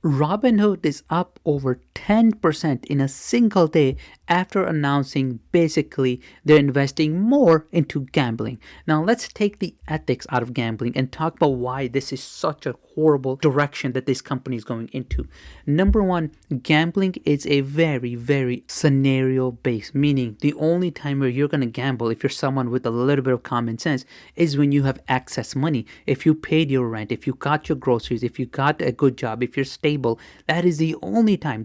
Robinhood is up over 10% in a single day after announcing basically they're investing more into gambling. Now, let's take the ethics out of gambling and talk about why this is such a horrible direction that this company is going into. Number one, gambling is a very, very scenario based, meaning the only time where you're going to gamble, if you're someone with a little bit of common sense, is when you have excess money. If you paid your rent, if you got your groceries, if you got a good job, if you're stable, that is the only time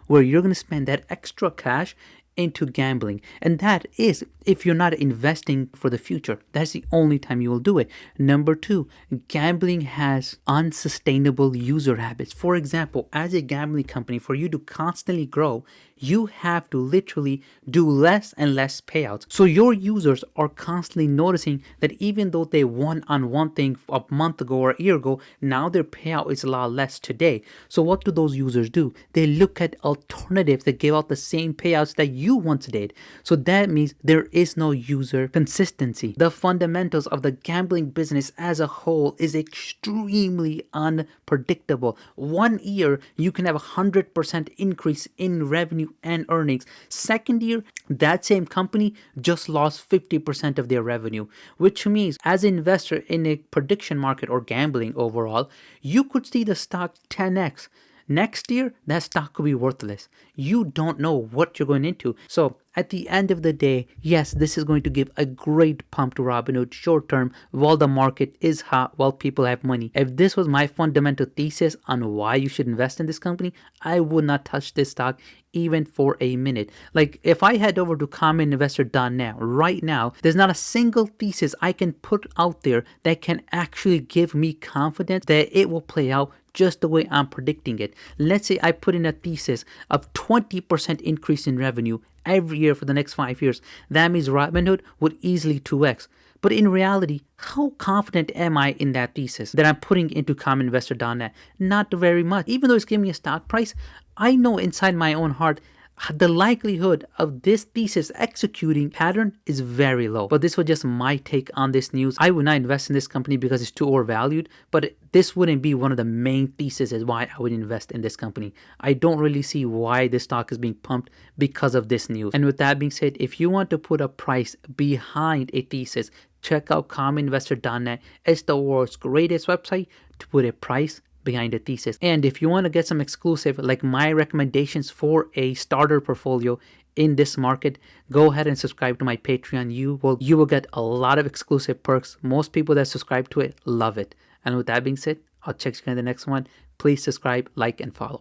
where you're going to spend that extra cash into gambling. And that is if you're not investing for the future. That's the only time you will do it. Number two, gambling has unsustainable user habits. For example, as a gambling company, for you to constantly grow, you have to literally do less and less payouts. So your users are constantly noticing that even though they won on one thing a month ago or a year ago, now their payout is a lot less today. So what do those users do? They look at alternatives that give out the same payouts that you once did. So that means there is no user consistency. The fundamentals of the gambling business as a whole is extremely unpredictable. 1 year, you can have a 100% increase in revenue and earnings. Second year, that same company just lost 50% of their revenue, which means as an investor in a prediction market or gambling overall, you could see the stock 10x. Next year, that stock could be worthless. You don't know what you're going into. So at the end of the day, yes, this is going to give a great pump to Robinhood short term while the market is hot, while people have money. If this was my fundamental thesis on why you should invest in this company, I would not touch this stock even for a minute. Like if I head over to CommonInvestor.net right now, there's not a single thesis I can put out there that can actually give me confidence that it will play out just the way I'm predicting it. Let's say I put in a thesis of 20% increase in revenue every year for the next 5 years. That means Robinhood would easily 2x. But in reality, how confident am I in that thesis that I'm putting into CommonInvestor.net? Not very much. Even though it's giving me a stock price, I know inside my own heart the likelihood of this thesis executing pattern is very low. But this was just my take on this news. I would not invest in this company because it's too overvalued, but this wouldn't be one of the main theses as why I would invest in this company. I don't really see why this stock is being pumped because of this news. And with that being said, if you want to put a price behind a thesis, check out CommonInvestor.net. It's the world's greatest website to put a price behind a thesis. And if you want to get some exclusive, like my recommendations for a starter portfolio in this market, go ahead and subscribe to my Patreon. You will get a lot of exclusive perks. Most people that subscribe to it love it. And with that being said, I'll check you in the next one. Please subscribe, like, and follow.